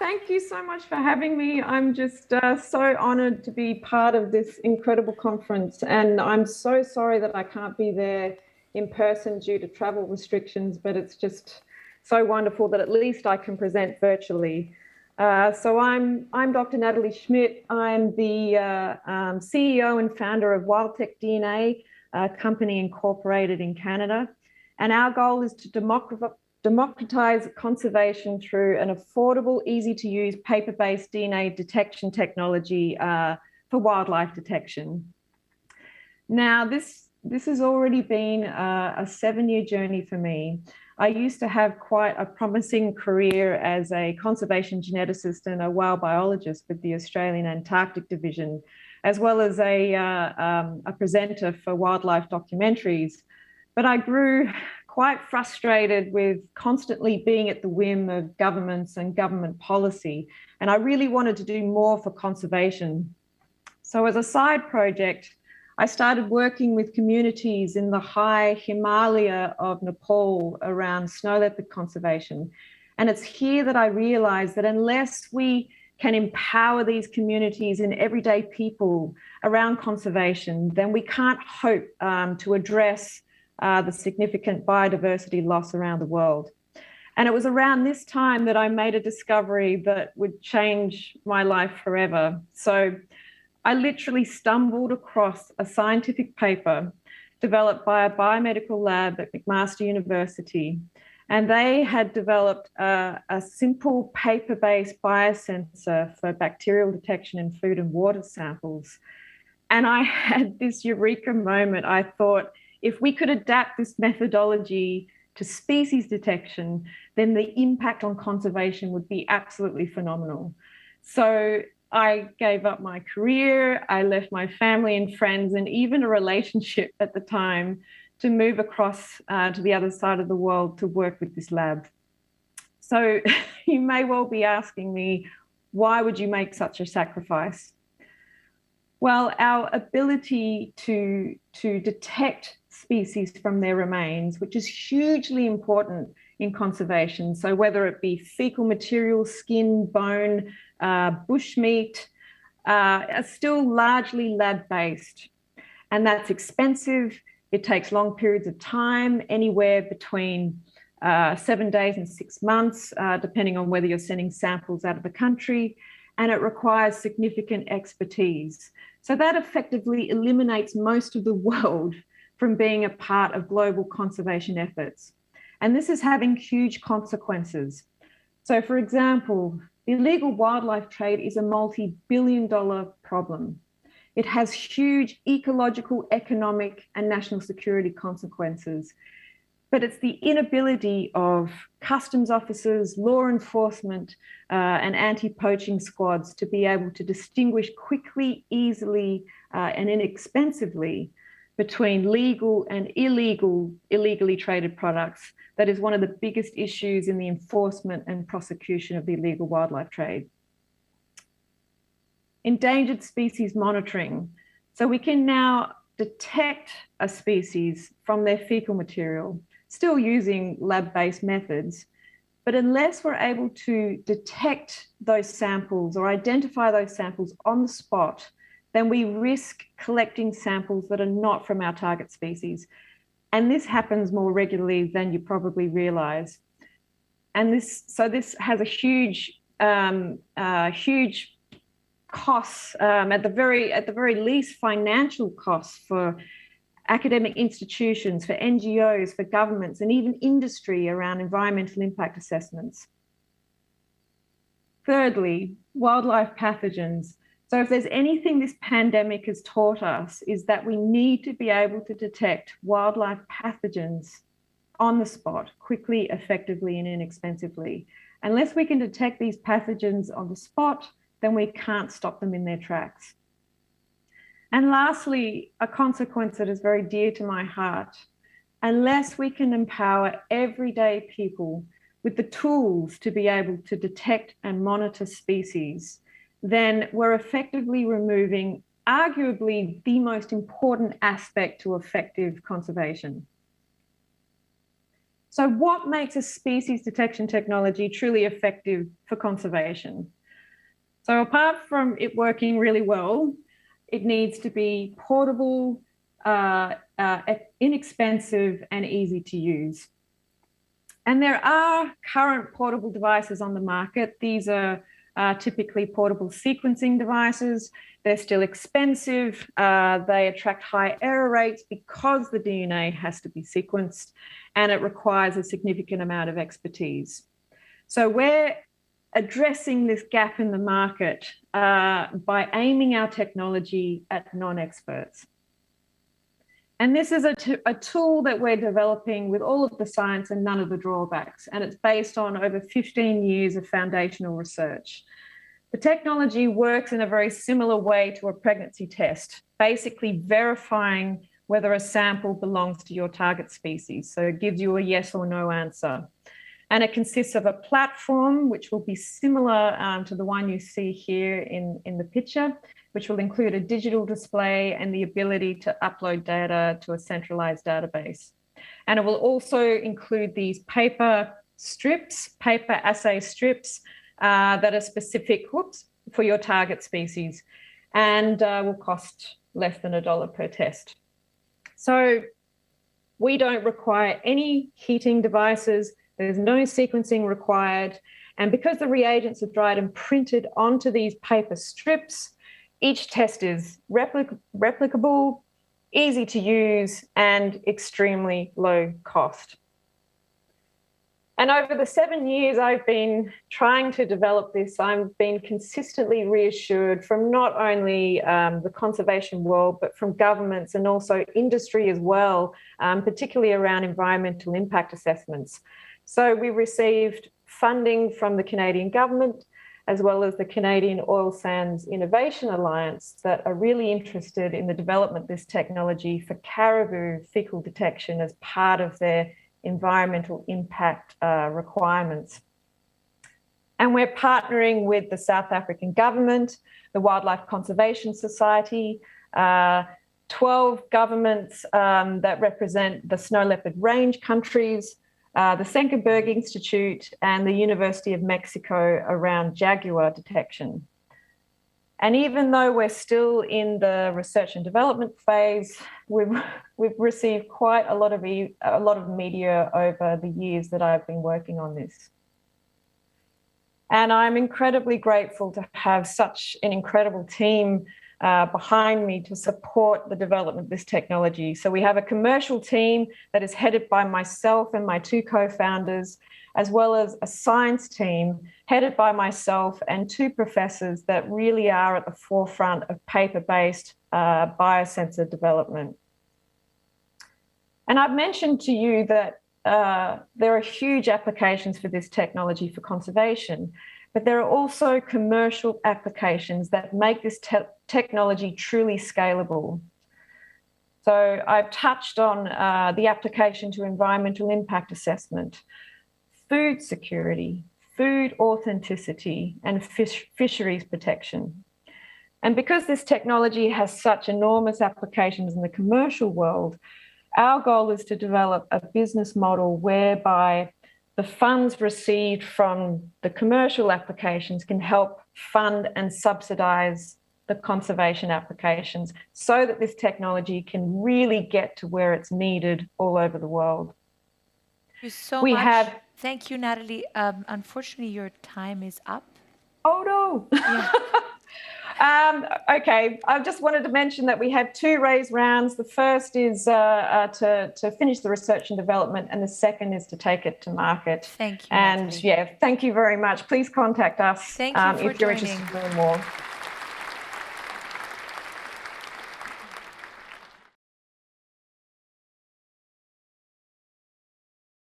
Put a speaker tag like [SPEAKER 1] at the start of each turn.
[SPEAKER 1] thank you so much for having me. I'm just so honored to be part of this incredible conference. And I'm so sorry that I can't be there in person due to travel restrictions, but it's just so wonderful that at least I can present virtually. So I'm Dr. Natalie Schmitt. I'm the CEO and founder of WildTechDNA, a company incorporated in Canada. And our goal is to democratize conservation through an affordable, easy-to-use paper-based DNA detection technology for wildlife detection. Now, this has already been a 7-year journey for me. I used to have quite a promising career as a conservation geneticist and a whale biologist with the Australian Antarctic Division, as well as a presenter for wildlife documentaries. But I grew quite frustrated with constantly being at the whim of governments and government policy. And I really wanted to do more for conservation. So as a side project, I started working with communities in the high Himalaya of Nepal around snow leopard conservation. And it's here that I realized that unless we can empower these communities and everyday people around conservation, then we can't hope to address the significant biodiversity loss around the world. And it was around this time that I made a discovery that would change my life forever. So I literally stumbled across a scientific paper developed by a biomedical lab at McMaster University. And they had developed a simple paper-based biosensor for bacterial detection in food and water samples. And I had this eureka moment. I thought, if we could adapt this methodology to species detection, then the impact on conservation would be absolutely phenomenal. So I gave up my career, I left my family and friends and even a relationship at the time to move across to the other side of the world to work with this lab. So you may well be asking me, why would you make such a sacrifice? Well, our ability to detect species from their remains, which is hugely important in conservation. So whether it be fecal material, skin, bone, bushmeat, are still largely lab-based. And that's expensive. It takes long periods of time, anywhere between 7 days and 6 months, depending on whether you're sending samples out of the country. And it requires significant expertise. So that effectively eliminates most of the world from being a part of global conservation efforts. And this is having huge consequences. So for example, illegal wildlife trade is a multi-billion-dollar problem. It has huge ecological, economic, and national security consequences. But it's the inability of customs officers, law enforcement, and anti-poaching squads to be able to distinguish quickly, easily, and inexpensively between legal and illegally traded products. That is one of the biggest issues in the enforcement and prosecution of the illegal wildlife trade. Endangered species monitoring. So we can now detect a species from their fecal material, still using lab-based methods. But unless we're able to detect those samples or identify those samples on the spot, then we risk collecting samples that are not from our target species. And this happens more regularly than you probably realize. And this has a huge costs, at the very least financial costs for academic institutions, for NGOs, for governments, and even industry around environmental impact assessments. Thirdly, wildlife pathogens. So if there's anything this pandemic has taught us is that we need to be able to detect wildlife pathogens on the spot, quickly, effectively, and inexpensively. Unless we can detect these pathogens on the spot, then we can't stop them in their tracks. And lastly, a consequence that is very dear to my heart. Unless we can empower everyday people with the tools to be able to detect and monitor species, then we're effectively removing arguably the most important aspect to effective conservation. So what makes a species detection technology truly effective for conservation? So apart from it working really well, it needs to be portable, inexpensive, and easy to use. And there are current portable devices on the market. These are typically portable sequencing devices. They're still expensive. They attract high error rates because the DNA has to be sequenced, and it requires a significant amount of expertise. So we're addressing this gap in the market by aiming our technology at non-experts. And this is a tool that we're developing with all of the science and none of the drawbacks. And it's based on over 15 years of foundational research. The technology works in a very similar way to a pregnancy test, basically verifying whether a sample belongs to your target species. So it gives you a yes or no answer. And it consists of a platform, which will be similar to the one you see here in the picture, which will include a digital display and the ability to upload data to a centralized database. And it will also include these paper assay strips that are specific for your target species, and will cost less than $1 per test. So we don't require any heating devices. There's no sequencing required. And because the reagents are dried and printed onto these paper strips, each test is replicable, easy to use, and extremely low cost. And over the 7 years I've been trying to develop this, I've been consistently reassured from not only the conservation world, but from governments and also industry as well, particularly around environmental impact assessments. So we received funding from the Canadian government, as well as the Canadian Oil Sands Innovation Alliance, that are really interested in the development of this technology for caribou fecal detection as part of their environmental impact requirements. And we're partnering with the South African government, the Wildlife Conservation Society, 12 governments that represent the snow leopard range countries, the Senckenberg Institute, and the University of Mexico around jaguar detection. And even though we're still in the research and development phase, we've received quite a lot of media over the years that I've been working on this. And I'm incredibly grateful to have such an incredible team behind me to support the development of this technology. So we have a commercial team that is headed by myself and my two co-founders, as well as a science team headed by myself and two professors that really are at the forefront of paper-based biosensor development. And I've mentioned to you that there are huge applications for this technology for conservation, but there are also commercial applications that make this technology truly scalable. So I've touched on the application to environmental impact assessment, food security, food authenticity, and fisheries protection. And because this technology has such enormous applications in the commercial world, our goal is to develop a business model whereby the funds received from the commercial applications can help fund and subsidize the conservation applications so that this technology can really get to where it's needed all over the world.
[SPEAKER 2] Thank you so much. Thank you, Natalie. Unfortunately, your time is up.
[SPEAKER 1] Oh, no. Yeah. Okay, I just wanted to mention that we have two raise rounds. The first is to finish the research and development, and the second is to take it to market.
[SPEAKER 2] Thank you,
[SPEAKER 1] And
[SPEAKER 2] Natalie.
[SPEAKER 1] yeah, thank you very much. Please contact us
[SPEAKER 2] Thank you for
[SPEAKER 1] if you're
[SPEAKER 2] joining.
[SPEAKER 1] interested in more.